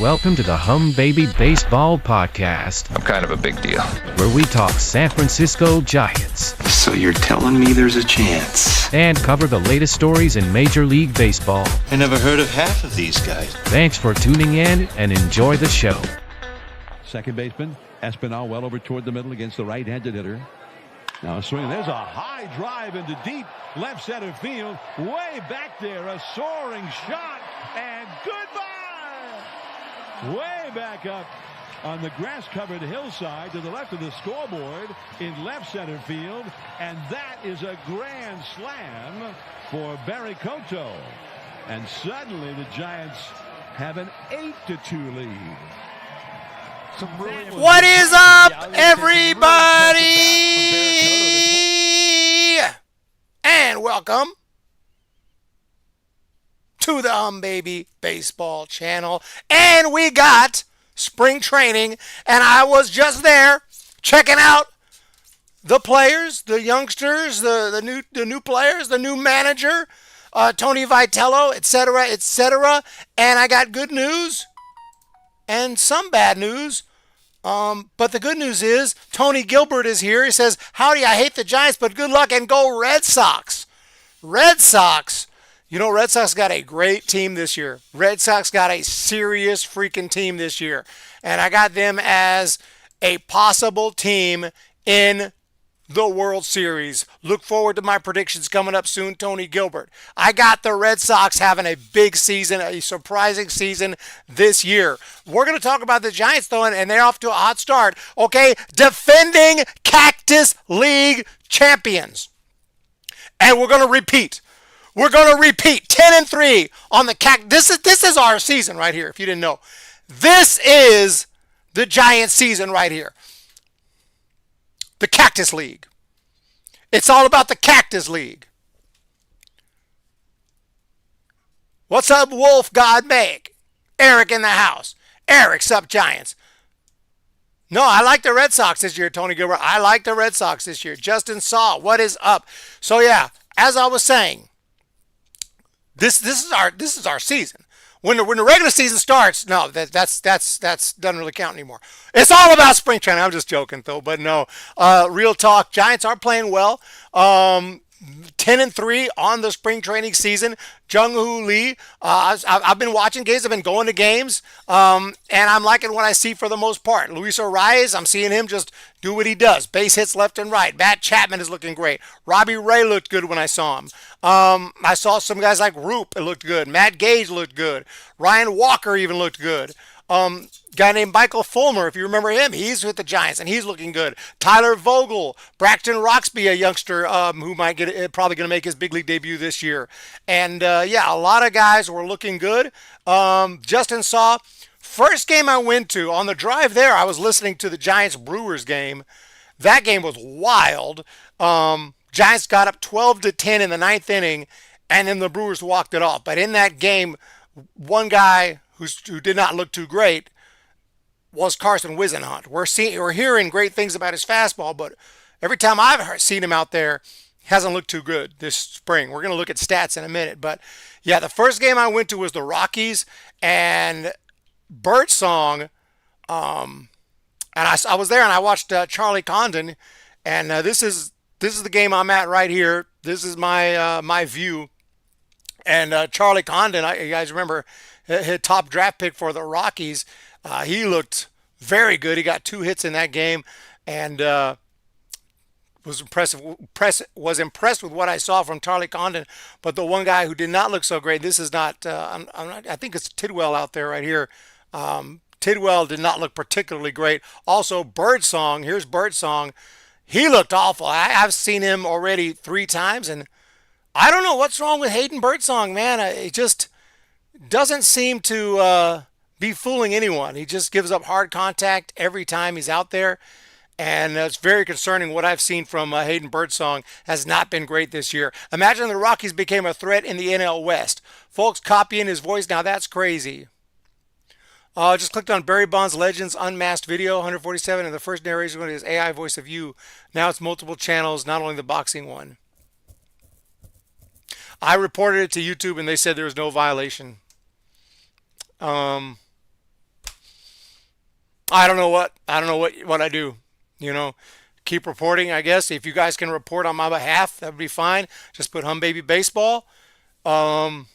Welcome to the Humm Baby Baseball Podcast, I'm kind of a big deal. where we talk San Francisco Giants So you're telling me there's a chance? and cover the latest stories in Major League Baseball. I never heard of half of these guys. Thanks for tuning in and enjoy the show. Second baseman Espinal well over toward the middle against the right-handed hitter. Now a swing. There's a high drive into deep left center field. Way back there, a soaring shot, and goodbye! Way back up on the grass-covered hillside to the left of the scoreboard in left center field, and that is a grand slam for Barry Cotto. And suddenly the Giants have an 8-2 lead. What is up, everybody? And welcome to the Humm Baby Baseball channel. And we got spring training, and I was just there checking out the players, the youngsters, the new players, the new manager, Tony Vitello, etc., etc. And I got good news and some bad news. But the good news is Tony Gilbert is here. He says, howdy, I hate the Giants, but good luck and go Red Sox. Red Sox. You know, Red Sox got a great team this year. Red Sox got a serious freaking team this year. And I got them as a possible team in the World Series. Look forward to my predictions coming up soon, Tony Gilbert. I got the Red Sox having a big season, a surprising season this year. We're going to talk about the Giants, though, and they're off to a hot start. Okay, defending Cactus League champions. And we're going to repeat. We're going to repeat 10-3 on the Cactus. This is our season right here, if you didn't know. This is the Giants season right here. The Cactus League. It's all about the Cactus League. What's up, Wolf God Meg? Eric in the house. Eric's up, Giants. No, I like the Red Sox this year, Tony Gilbert. I like the Red Sox this year. Justin Saw, what is up? So yeah, as I was saying, this is our season. When the regular season starts, no, that's doesn't really count anymore. It's all about spring training. I'm just joking though, but no, real talk. Giants are playing well. 10-3 on the spring training season. Jung-Hoo Lee. I've been watching games. I've been going to games, and I'm liking what I see for the most part. Luis Arias, I'm seeing him just do what he does. Base hits left and right. Matt Chapman is looking great. Robbie Ray looked good when I saw him. I saw some guys like Roop. It looked good. Matt Gage looked good. Ryan Walker even looked good. Guy named Michael Fulmer, if you remember him, he's with the Giants and he's looking good. Tyler Vogel, Braxton Roxby, a youngster who might get probably going to make his big league debut this year. And yeah, a lot of guys were looking good. Justin Saw, first game I went to on the drive there, I was listening to the Giants Brewers game. That game was wild. Giants got up 12-10 in the ninth inning, and then the Brewers walked it off. But in that game, one guy who did not look too great was Carson Whisenhunt. We're hearing great things about his fastball, but every time I've seen him out there, he hasn't looked too good this spring. We're going to look at stats in a minute. But yeah, the first game I went to was the Rockies and Birdsong. And I was there and I watched Charlie Condon. And this is the game I'm at right here. This is my view. And Charlie Condon, you guys remember, his top draft pick for the Rockies. He looked very good. He got 2 hits in that game, and was impressed with what I saw from Charlie Condon. But the one guy who did not look so great, this is not. I think it's Tidwell out there right here. Tidwell did not look particularly great. Also, Birdsong. Here's Birdsong. He looked awful. I've seen him already 3 times, and I don't know what's wrong with Hayden Birdsong, man. It just doesn't seem to be fooling anyone. He just gives up hard contact every time he's out there. And it's very concerning. What I've seen from Hayden Birdsong has not been great this year. Imagine the Rockies became a threat in the NL West. Folks copying his voice. Now that's crazy. Just clicked on Barry Bonds Legends Unmasked video, 147, and the first narration was his AI voice of you. Now it's multiple channels, not only the boxing one. I reported it to YouTube and they said there was no violation. what I do. You know, keep reporting. I guess if you guys can report on my behalf, that would be fine. Just put Hum Baby Baseball, um,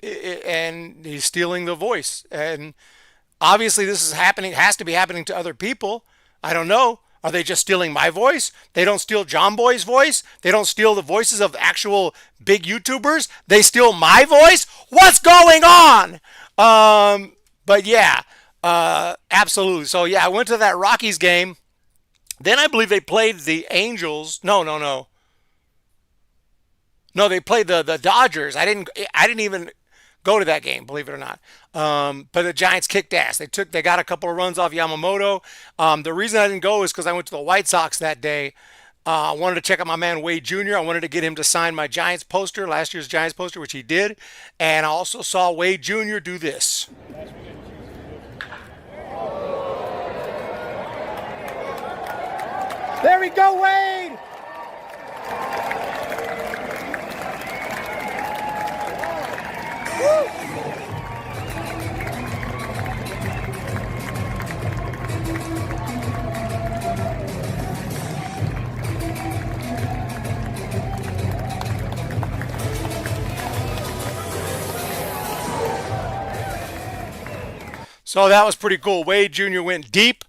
and he's stealing the voice. And obviously, this is happening. Has to be happening to other people. I don't know. Are they just stealing my voice? They don't steal John Boy's voice. They don't steal the voices of actual big YouTubers. They steal my voice. What's going on? But yeah, absolutely. So yeah, I went to that Rockies game. Then I believe they played the Angels. No, no, no, no. They played the Dodgers. I didn't even go to that game, believe it or not. But the Giants kicked ass. They got a couple of runs off Yamamoto. The reason I didn't go is because I went to the White Sox that day. I wanted to check out my man Wade Jr. I wanted to get him to sign my Giants poster, last year's Giants poster, which he did. And I also saw Wade Jr. do this. There we go, Wade! Woo! So that was pretty cool. Wade Jr. went deep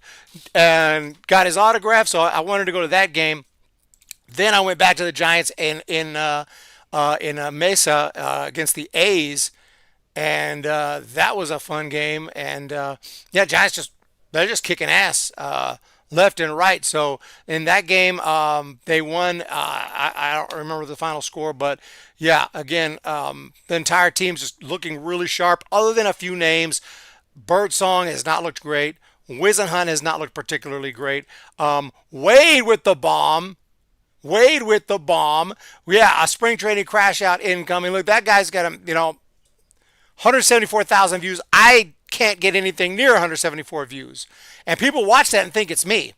and got his autograph. So I wanted to go to that game. Then I went back to the Giants in Mesa against the A's, and that was a fun game. And yeah, Giants they're just kicking ass left and right. So in that game, they won. I don't remember the final score, but yeah, again, the entire team's just looking really sharp. Other than a few names. Birdsong has not looked great. Wizenhunt has not looked particularly great. Wade with the bomb. Wade with the bomb. Yeah, a spring training crash out incoming. Look, that guy's got 174,000 views. I can't get anything near 174 views. And people watch that and think it's me.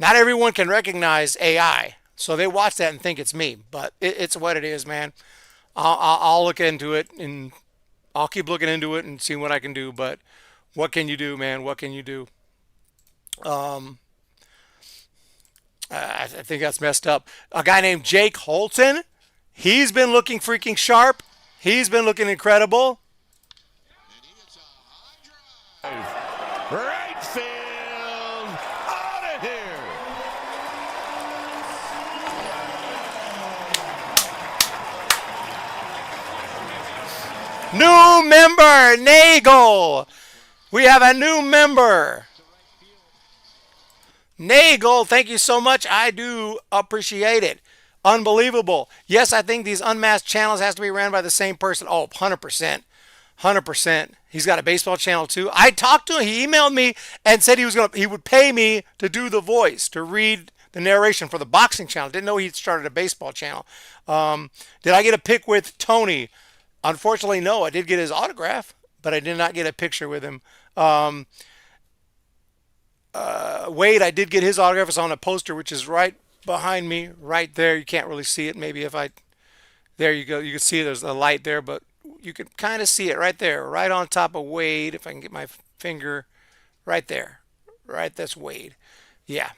Not everyone can recognize AI. So they watch that and think it's me. But it's what it is, man. I'll look into it and I'll keep looking into it and seeing what I can do, but what can you do, man? What can you do? I think that's messed up. A guy named Jake Holton, he's been looking freaking sharp. He's been looking incredible. Right field, out of here. New member, Nagel. We have a new member. Nagel, thank you so much. I do appreciate it. Unbelievable. Yes, I think these unmasked channels has to be ran by the same person. Oh, 100%. 100%. He's got a baseball channel too. I talked to him. He emailed me and said he would pay me to do the voice, to read the narration for the boxing channel. Didn't know he'd started a baseball channel. Did I get a pic with Tony? Unfortunately, no. I did get his autograph, but I did not get a picture with him. Wade, I did get his autograph. It's on a poster, which is right behind me, right there. You can't really see it. Maybe if I... There you go. You can see there's a light there, but you can kind of see it right there, right on top of Wade. If I can get my finger right there. Right, that's Wade. Yeah.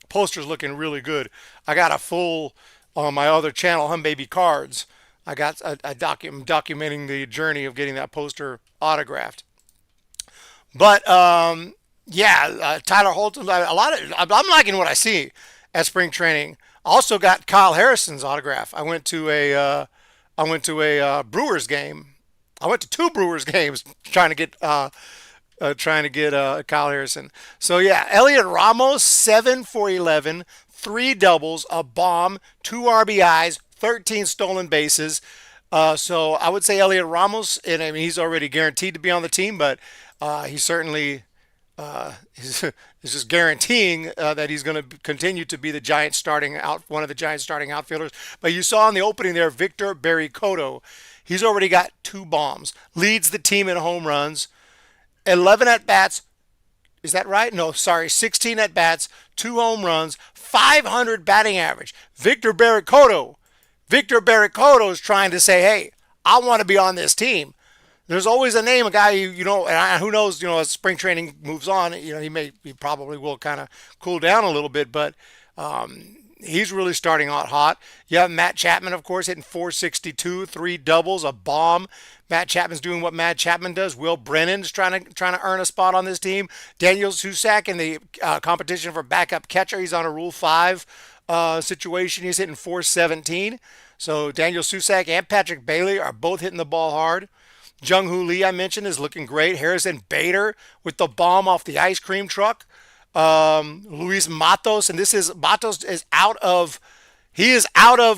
Poster's looking really good. I got a full, on my other channel, Hum Baby Cards. I got documenting the journey of getting that poster autographed. But yeah, Tyler Holton. I'm liking what I see at spring training. Also got Kyle Harrison's autograph. I went to a Brewers game. I went to two Brewers games trying to get Kyle Harrison. So yeah, Elliot Ramos 7 for 11, 3 doubles, a bomb, 2 RBIs, 13 stolen bases. So I would say Elliot Ramos, and I mean he's already guaranteed to be on the team, but he certainly is just guaranteeing that he's going to continue to be one of the Giants starting outfielders. But you saw in the opening there, Victor Barricotto, he's already got 2 bombs, leads the team in home runs, 11 at bats. Is that right? No, sorry, 16 at bats, 2 home runs, 500 batting average. Victor Barricotto is trying to say, hey, I want to be on this team. There's always a name, a guy and who knows, as spring training moves on, he probably will kind of cool down a little bit, but he's really starting out hot. You have Matt Chapman, of course, hitting 462, three doubles, a bomb. Matt Chapman's doing what Matt Chapman does. Will Brennan's trying to earn a spot on this team. Daniel Susak in the competition for backup catcher. He's on a Rule 5 situation. He's hitting 417. So Daniel Susak and Patrick Bailey are both hitting the ball hard. Jung-Hoo Lee, I mentioned, is looking great. Harrison Bader with the bomb off the ice cream truck. Luis Matos, and Matos is out of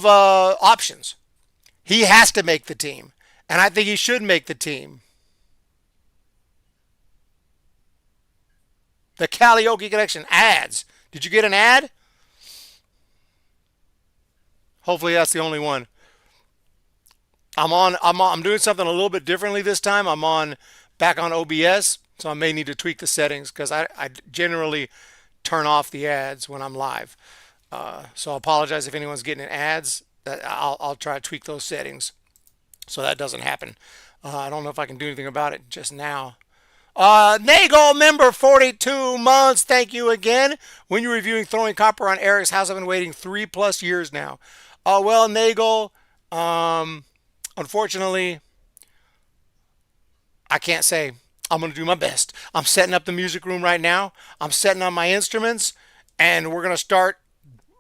options. He has to make the team, and I think he should make the team. The Karaoke Connection ads. Did you get an ad? Hopefully that's the only one. I'm doing something a little bit differently this time. I'm back on OBS, so I may need to tweak the settings because I generally turn off the ads when I'm live. So I apologize if anyone's getting ads. I'll try to tweak those settings so that doesn't happen. I don't know if I can do anything about it just now. Nagel member 42 months. Thank you again. When you're reviewing Throwing Copper on Eric's house, I've been waiting 3+ years now. Well, Nagel, unfortunately, I can't say. I'm going to do my best. I'm setting up the music room right now. I'm setting on my instruments, and we're going to start.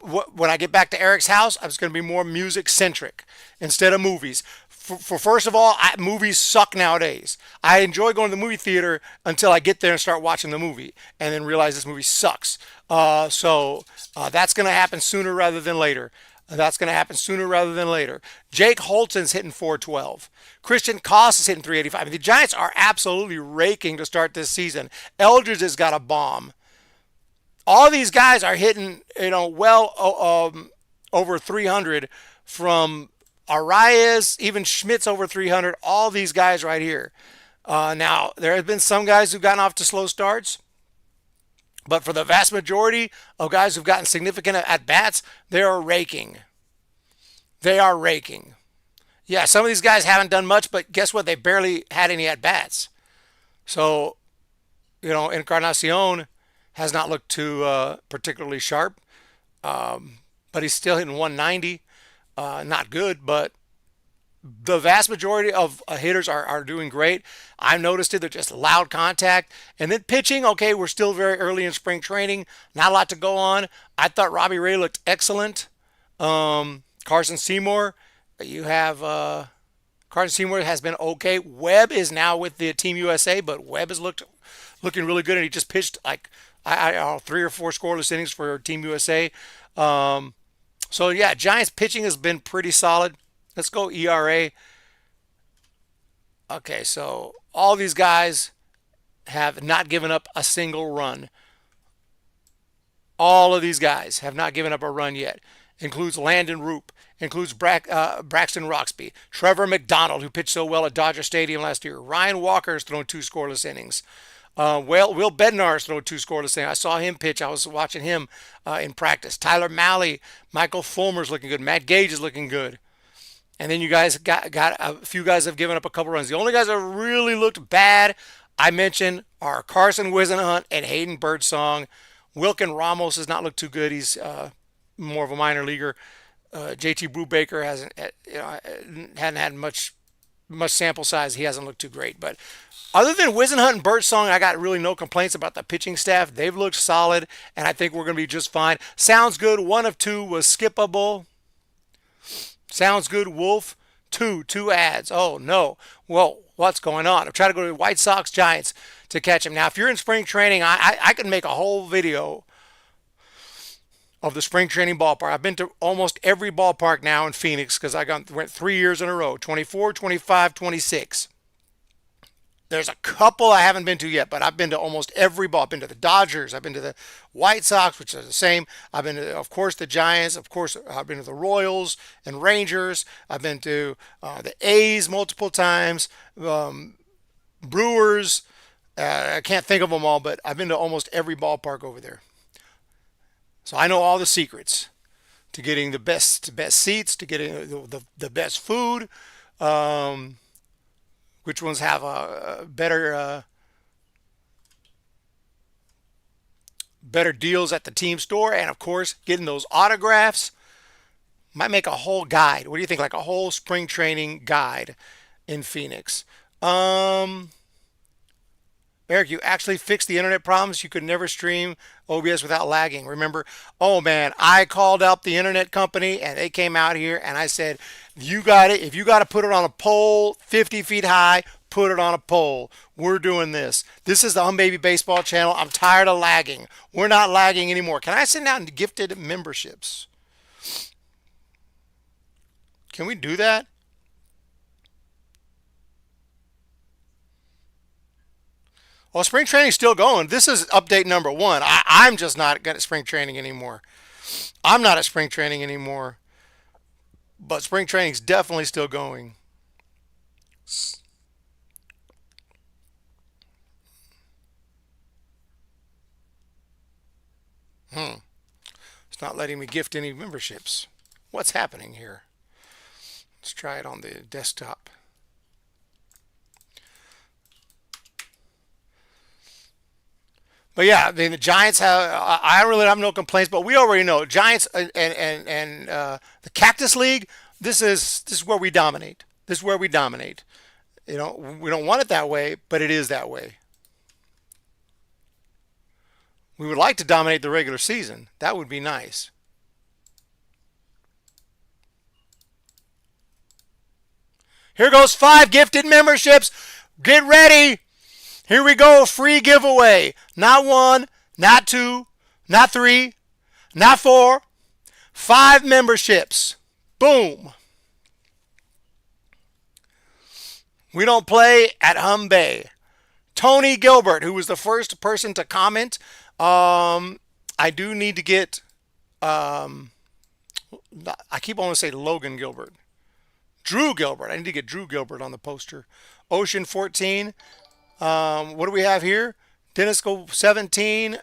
When I get back to Eric's house, it's going to be more music-centric instead of movies. First of all, movies suck nowadays. I enjoy going to the movie theater until I get there and start watching the movie, and then realize this movie sucks. So that's going to happen sooner rather than later. Jake Holton's hitting 412. Christian Koss is hitting 385. I mean, the Giants are absolutely raking to start this season. Eldridge has got a bomb. All these guys are hitting, over 300 from Arias, even Schmidt's over 300. All these guys right here. Now, there have been some guys who've gotten off to slow starts. But for the vast majority of guys who've gotten significant at-bats, they are raking. Yeah, some of these guys haven't done much, but guess what? They barely had any at-bats. So, Encarnacion has not looked too particularly sharp. But he's still hitting 190. Not good, but the vast majority of hitters are doing great. I've noticed it. They're just loud contact. And then pitching, okay, we're still very early in spring training. Not a lot to go on. I thought Robbie Ray looked excellent. Carson Seymour, you have Carson Seymour has been okay. Webb is now with the Team USA, but Webb has looking really good, and he just pitched like 3 or 4 scoreless innings for Team USA. So, yeah, Giants pitching has been pretty solid. Let's go ERA. Okay, so all these guys have not given up a single run. All of these guys have not given up a run yet. Includes Landon Roop. Includes Braxton Roxby. Trevor McDonald, who pitched so well at Dodger Stadium last year. Ryan Walker has thrown 2 scoreless innings. Will Bednar has thrown 2 scoreless innings. I saw him pitch. I was watching him in practice. Tyler Mahle, Michael Fulmer's looking good. Matt Gage is looking good. And then you guys got a few guys have given up a couple runs. The only guys that really looked bad, I mentioned, are Carson Whisenhunt and Hayden Birdsong. Wilkin Ramos has not looked too good. He's more of a minor leaguer. JT Brubaker hadn't had much sample size. He hasn't looked too great. But other than Whisenhunt and Birdsong, I got really no complaints about the pitching staff. They've looked solid, and I think we're going to be just fine. Sounds good. 1 of 2 was skippable. Sounds good. Wolf, 2 ads. Oh, no. Well, what's going on? I'm trying to go to White Sox Giants to catch him. Now, if you're in spring training, I can make a whole video of the spring training ballpark. I've been to almost every ballpark now in Phoenix because went 3 years in a row, 24, 25, 26. There's a couple I haven't been to yet, but I've been to almost every ball. I've been to the Dodgers. I've been to the White Sox, which are the same. I've been to, of course, the Giants. Of course, I've been to the Royals and Rangers. I've been to the A's multiple times, Brewers. I can't think of them all, but I've been to almost every ballpark over there. So I know all the secrets to getting the best seats, to getting the best food. which ones have a better deals at the team store, and of course, getting those autographs. Might make a whole guide. What do you think? Like a whole spring training guide in Phoenix. Um, Eric, you actually fixed the internet problems. You could never stream OBS without lagging. Remember? Oh man, I called up the internet company and they came out here and I said, you got it. If you got to put it on a pole 50 feet high, put it on a pole. We're doing this. This is the Hum Baby Baseball channel. I'm tired of lagging. We're not lagging anymore. Can I send out gifted memberships? Can we do that? Well, spring training's still going. This is update number one. I'm just not at spring training anymore. I'm not at spring training anymore. But spring training's definitely still going. It's not letting me gift any memberships. What's happening here? Let's try it on the desktop. But yeah, the Giants have. I really have no complaints. But we already know Giants and the Cactus League. This is where we dominate. This is where we dominate. You know, we don't want it that way, but it is that way. We would like to dominate the regular season. That would be nice. Here goes 5 gifted memberships. Get ready. Here we go. Free giveaway. Not 1, not 2, not 3, not 4. 5 memberships. Boom. We don't play at Humm Bay. Tony Gilbert, who was the first person to comment. I do need to get, I keep wanting to say Logan Gilbert. Drew Gilbert. I need to get Drew Gilbert on the poster. Ocean 14. What do we have here? Dennis 17.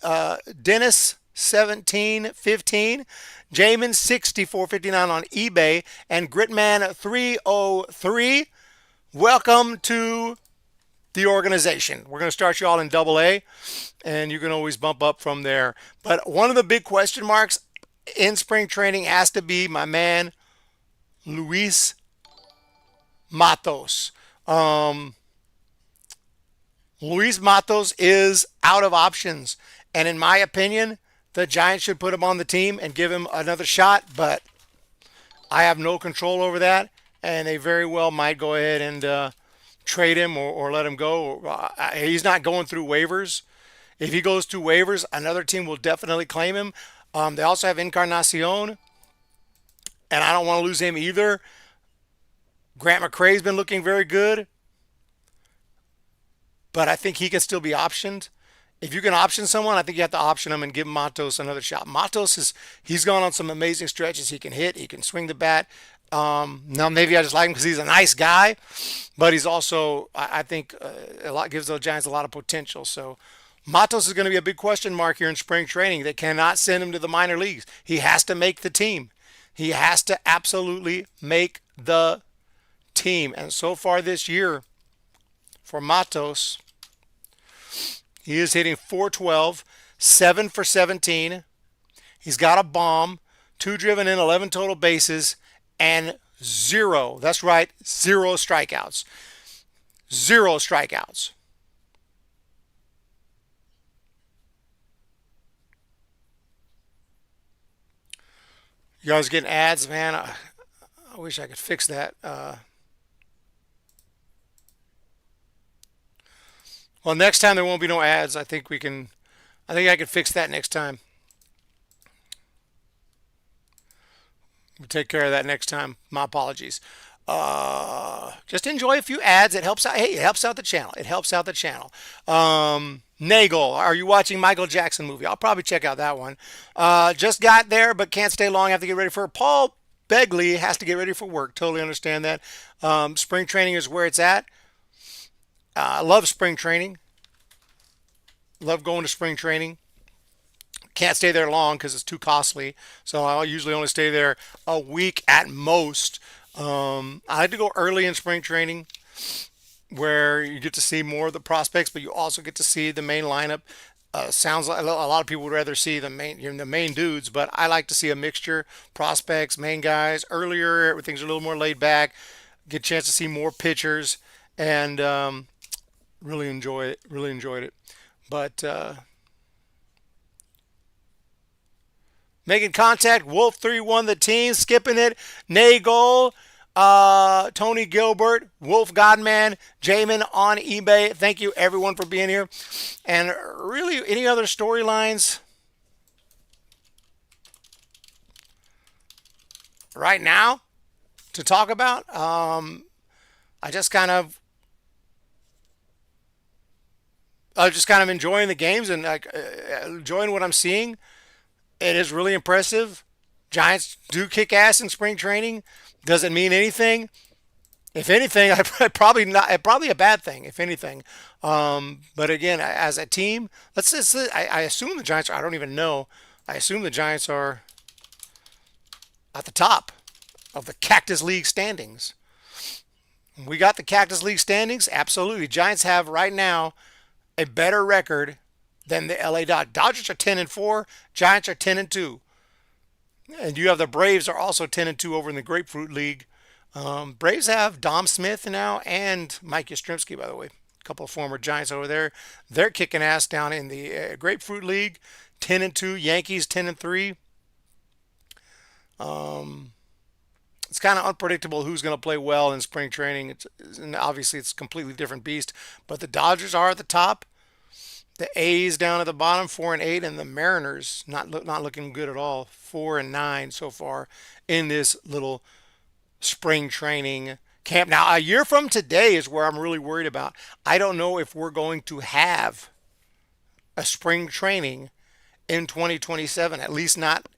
Dennis 1715. Jamin 6459 on eBay. And Gritman 303. Welcome to the organization. We're going to start you all in double A, and you can always bump up from there. But one of the big question marks in spring training has to be my man, Luis Matos. Luis Matos is out of options. And in my opinion, the Giants should put him on the team and give him another shot. But I have no control over that. And they very well might go ahead and trade him or let him go. He's not going through waivers. If he goes through waivers, another team will definitely claim him. They also have Encarnacion. And I don't want to lose him either. Grant McCrae's been looking very good, but I think he can still be optioned. If you can option someone, I think you have to option him and give Matos another shot. He's gone on some amazing stretches. He can hit, he can swing the bat. Now maybe I just like him because he's a nice guy, but he's also, I think, gives the Giants a lot of potential. So Matos is going to be a big question mark here in spring training. They cannot send him to the minor leagues. He has to make the team. He has to absolutely make the team. And so far this year for Matos, he is hitting .412, 7 for 17. He's got a bomb, 2 driven in, 11 total bases, and 0. That's right, 0 strikeouts. 0 strikeouts. You guys getting ads, man? I wish I could fix that. Well, next time there won't be no ads. I think I can fix that next time. We'll take care of that next time. My apologies. Just enjoy a few ads. It helps out. Hey, it helps out the channel. It helps out the channel. Nagel, are you watching Michael Jackson movie? I'll probably check out that one. Just got there, but can't stay long. I have to get ready for Paul Begley has to get ready for work. Totally understand that. Spring training is where it's at. I love spring training. Love going to spring training. Can't stay there long because it's too costly. So I usually only stay there a week at most. I like to go early in spring training. where you get to see more of the prospects, but you also get to see the main lineup. Sounds like a lot of people would rather see the main dudes, but I like to see a mixture: prospects, main guys. Earlier, everything's a little more laid back. Get a chance to see more pitchers, and really enjoy it. Really enjoyed it. But making contact, Wolf 3-1 the team, skipping it, Nagel, Tony Gilbert, Wolf Godman, Jamin on eBay. Thank you everyone for being here. And really, any other storylines right now to talk about? I just kind of enjoying the games and enjoying what I'm seeing. It is really impressive. Giants do kick ass in spring training. Doesn't mean anything. If anything, probably a bad thing. If anything, but again, as a team, I assume the Giants are. I don't even know. I assume the Giants are at the top of the Cactus League standings. We got the Cactus League standings. Absolutely, Giants have right now a better record than the LA Dodgers. Dodgers are 10-4. Giants are 10-2. And you have the Braves are also 10-2 over in the Grapefruit League. Braves have Dom Smith now and Mike Yastrzemski, by the way. A couple of former Giants over there. They're kicking ass down in the Grapefruit League. 10-2. Yankees 10-3. It's kind of unpredictable who's going to play well in spring training. And obviously, it's a completely different beast. But the Dodgers are at the top. The A's down at the bottom, 4-8, and the Mariners not looking good at all, 4-9 so far in this little spring training camp. Now, a year from today is where I'm really worried about. I don't know if we're going to have a spring training in 2027, at least not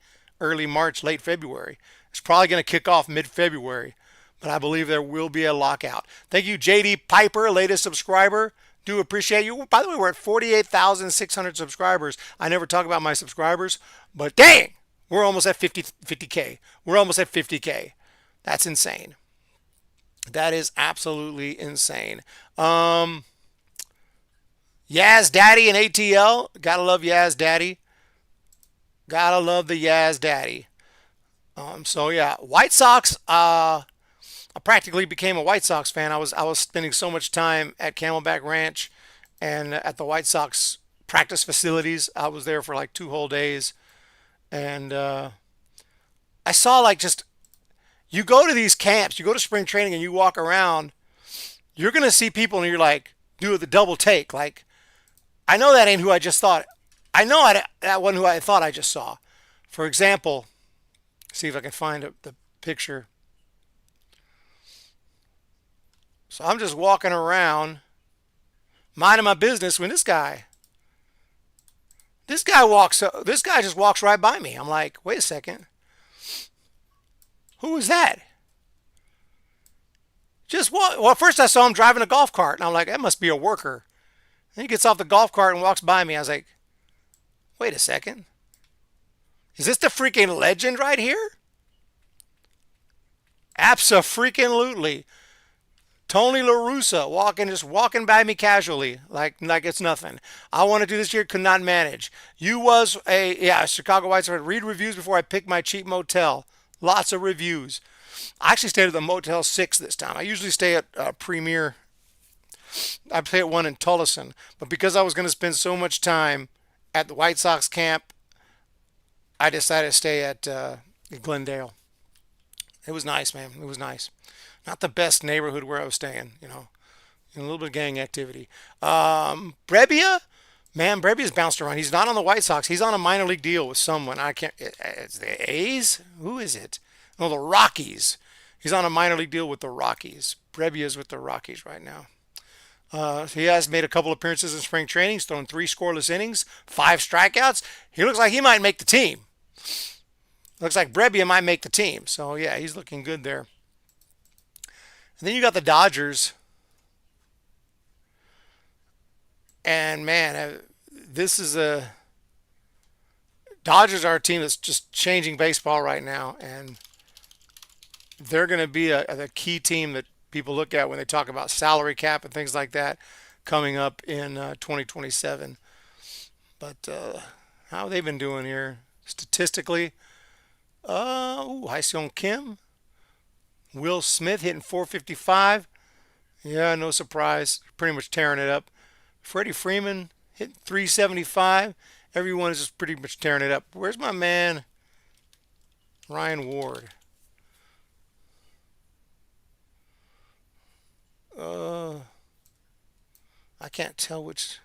early March, late February. It's probably going to kick off mid-February, but I believe there will be a lockout. Thank you, JD Piper, latest subscriber. Do appreciate you. By the way, we're at 48,600 subscribers. I never talk about my subscribers, but dang, we're almost at 50K. We're almost at 50K. That's insane. That is absolutely insane. Yaz Daddy and ATL. Gotta love Yaz Daddy. Gotta love the Yaz Daddy. So yeah, White Sox. I practically became a White Sox fan. I was spending so much time at Camelback Ranch and at the White Sox practice facilities. I was there for like 2 whole days, and I saw like just you go to these camps, you go to spring training, and you walk around. You're gonna see people, and you're like, do the double take. Like, I know that ain't who I just thought. I know that wasn't who I thought I just saw. For example, see if I can find the picture. So I'm just walking around, minding my business when this guy just walks right by me. I'm like, wait a second. Who is that? Well, first I saw him driving a golf cart, and I'm like, that must be a worker. Then he gets off the golf cart and walks by me. I was like, wait a second. Is this the freaking legend right here? Abso-freaking-lutely. Tony La Russa just walking by me casually, like it's nothing. I want to do this year, could not manage. You was Chicago White Sox. Read reviews before I pick my cheap motel. Lots of reviews. I actually stayed at the Motel 6 this time. I usually stay at Premier. I stay at one in Tullison, but because I was going to spend so much time at the White Sox camp, I decided to stay at Glendale. It was nice, man. It was nice. Not the best neighborhood where I was staying, a little bit of gang activity. Brebbia, man, Brebbia's bounced around. He's not on the White Sox. He's on a minor league deal with someone. It's the A's? Who is it? No, the Rockies. He's on a minor league deal with the Rockies. Brebbia's with the Rockies right now. He has made a couple appearances in spring training. He's thrown 3 scoreless innings, 5 strikeouts. He looks like he might make the team. Looks like Brebbia might make the team. So, yeah, he's looking good there. And then you got the Dodgers. And, man, Dodgers are a team that's just changing baseball right now. And they're going to be the key team that people look at when they talk about salary cap and things like that coming up in 2027. But how have they been doing here statistically? Hyseong Kim, Will Smith hitting 455. Yeah, no surprise. Pretty much tearing it up. Freddie Freeman hitting 375. Everyone is just pretty much tearing it up. Where's my man, Ryan Ward? I can't tell which.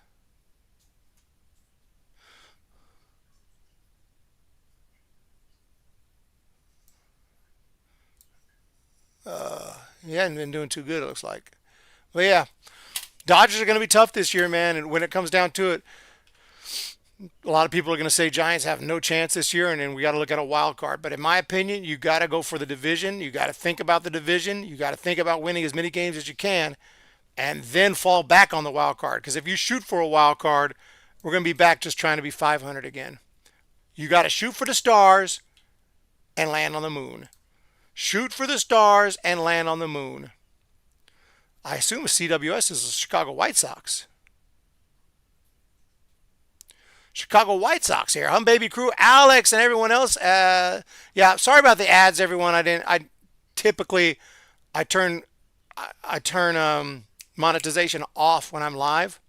He hadn't been doing too good, it looks like. But yeah, Dodgers are going to be tough this year, man. And when it comes down to it, a lot of people are going to say Giants have no chance this year, and then we got to look at a wild card. But in my opinion, you got to go for the division. You got to think about the division. You got to think about winning as many games as you can, and then fall back on the wild card. Because if you shoot for a wild card, we're going to be back just trying to be 500 again. You got to shoot for the stars and land on the moon. Shoot for the stars and land on the moon. I assume CWS is the Chicago White Sox. Chicago White Sox here. Humm Baby Crew, Alex, and everyone else. Yeah, sorry about the ads, everyone. I typically turn monetization off when I'm live,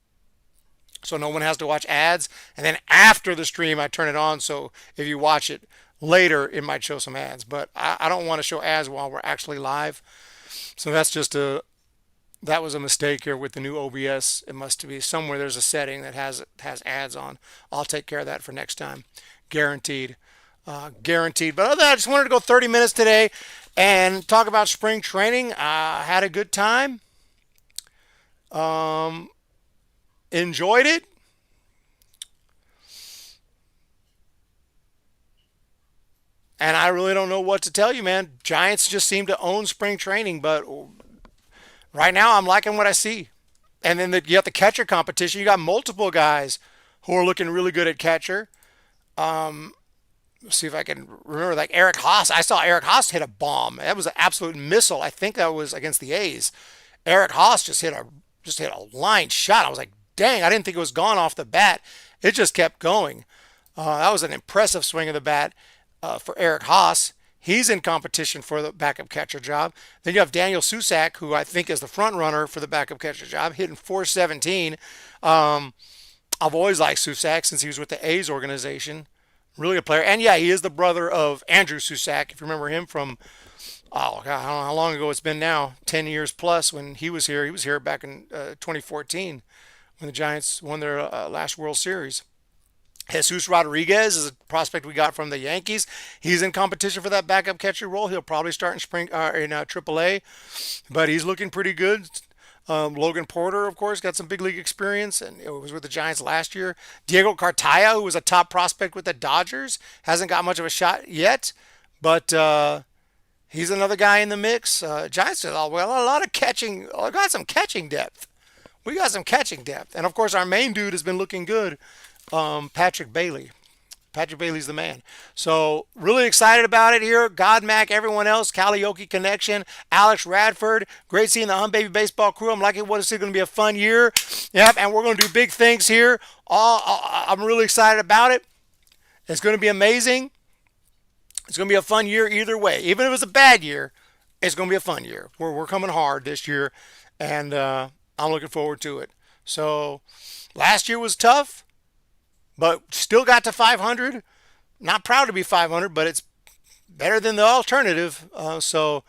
so no one has to watch ads. And then after the stream, I turn it on. So if you watch it later, it might show some ads. But I don't want to show ads while we're actually live. So that was a mistake here with the new OBS. It must be somewhere there's a setting that has ads on. I'll take care of that for next time. Guaranteed. Guaranteed. But other than that, I just wanted to go 30 minutes today and talk about spring training. Had a good time. Enjoyed it. And I really don't know what to tell you, man. Giants just seem to own spring training, but right now I'm liking what I see. And then you got the catcher competition. You got multiple guys who are looking really good at catcher. Let's see if I can remember, like Eric Haas. I saw Eric Haas hit a bomb. That was an absolute missile. I think that was against the A's. Eric Haas just hit a line shot. I was like, dang, I didn't think it was gone off the bat. It just kept going. That was an impressive swing of the bat for Eric Haas. He's in competition for the backup catcher job. Then you have Daniel Susac, who I think is the front runner for the backup catcher job, hitting 417. I've always liked Susac since he was with the A's organization. Really a player. And yeah, he is the brother of Andrew Susac, if you remember him from, oh God, I don't know how long ago it's been now, 10 years plus when he was here. He was here back in 2014 when the Giants won their last World Series. Jesus Rodriguez is a prospect we got from the Yankees. He's in competition for that backup catcher role. He'll probably start in AAA, but he's looking pretty good. Logan Porter, of course, got some big league experience and it was with the Giants last year. Diego Cartaya, who was a top prospect with the Dodgers, hasn't got much of a shot yet, but he's another guy in the mix. Giants did a lot of catching. Got some catching depth. We got some catching depth, and of course, our main dude has been looking good. Patrick Bailey. Patrick Bailey's the man. So really excited about it here. God Mac, everyone else, Karaoke Connection, Alex Radford. Great seeing the Humm Baby Baseball crew. I'm liking what it's going to be a fun year. Yep, and we're going to do big things here. I'm really excited about it. It's going to be amazing. It's going to be a fun year either way. Even if it's a bad year, it's going to be a fun year. We're coming hard this year, and I'm looking forward to it. So last year was tough, but still got to 500. Not proud to be 500, but it's better than the alternative. So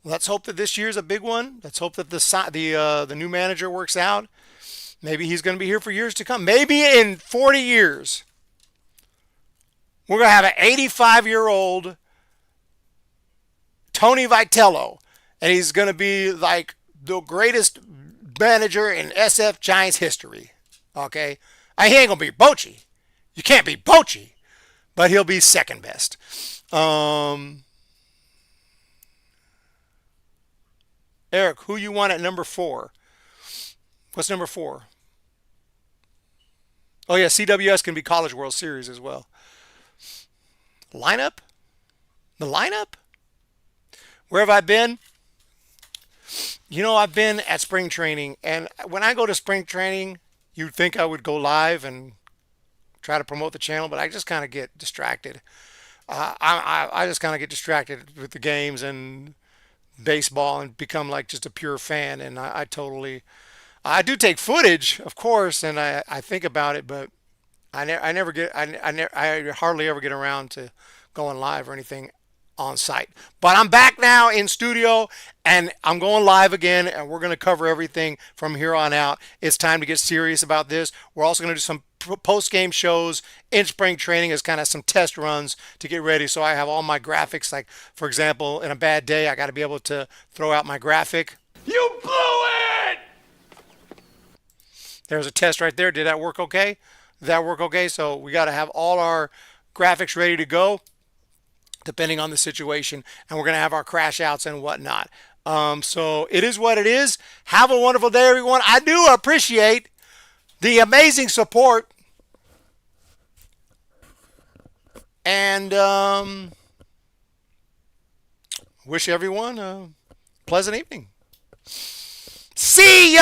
let's hope that this year's a big one. Let's hope that the new manager works out. Maybe he's going to be here for years to come. Maybe in 40 years, we're going to have an 85-year-old Tony Vitello, and he's going to be like the greatest manager in SF Giants history. Okay? He ain't going to beat Bochy. You can't beat Bochy. But he'll be second best. Eric, who you want at number 4? What's number 4? Oh, yeah, CWS can be College World Series as well. Lineup? The lineup? Where have I been? I've been at spring training, and when I go to spring training, you'd think I would go live and try to promote the channel, but I just kind of get distracted. I just kind of get distracted with the games and baseball and become like just a pure fan. And I do take footage, of course, and I think about it, but I hardly ever get around to going live or anything on site. But I'm back now in studio, and I'm going live again, and we're going to cover everything from here on out. It's time to get serious about this. We're also going to do some post-game shows in spring training as kind of some test runs to get ready. So I have all my graphics. Like, for example, in a bad day, I got to be able to throw out my graphic. You blew it! There's a test right there. Did that work okay? Did that work okay? So we got to have all our graphics ready to go, depending on the situation, and we're going to have our crash outs and whatnot. So it is what it is. Have a wonderful day, everyone. I do appreciate the amazing support, and wish everyone a pleasant evening. See ya!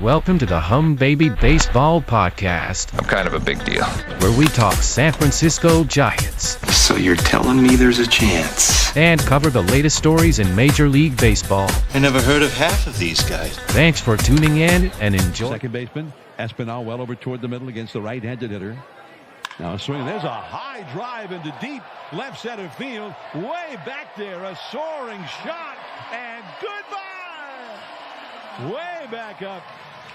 Welcome to the Humm Baby Baseball Podcast, I'm kind of a big deal. where we talk San Francisco Giants So you're telling me there's a chance? and cover the latest stories in Major League Baseball. I never heard of half of these guys. Thanks for tuning in and enjoy. Second baseman Espinal well over toward the middle against the right-handed hitter. Now a swing. There's a high drive into deep left center field. Way back there, a soaring shot, and goodbye! Way back up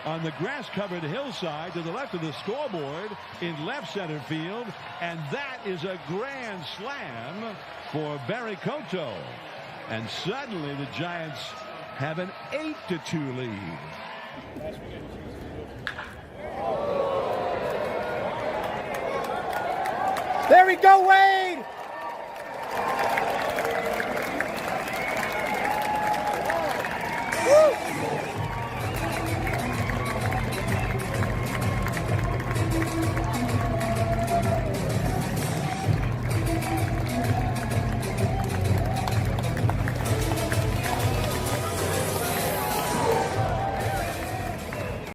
on the grass-covered hillside to the left of the scoreboard in left center field, and that is a grand slam for Barry Cotto. And suddenly the Giants have an 8-2 lead. There we go, Wade!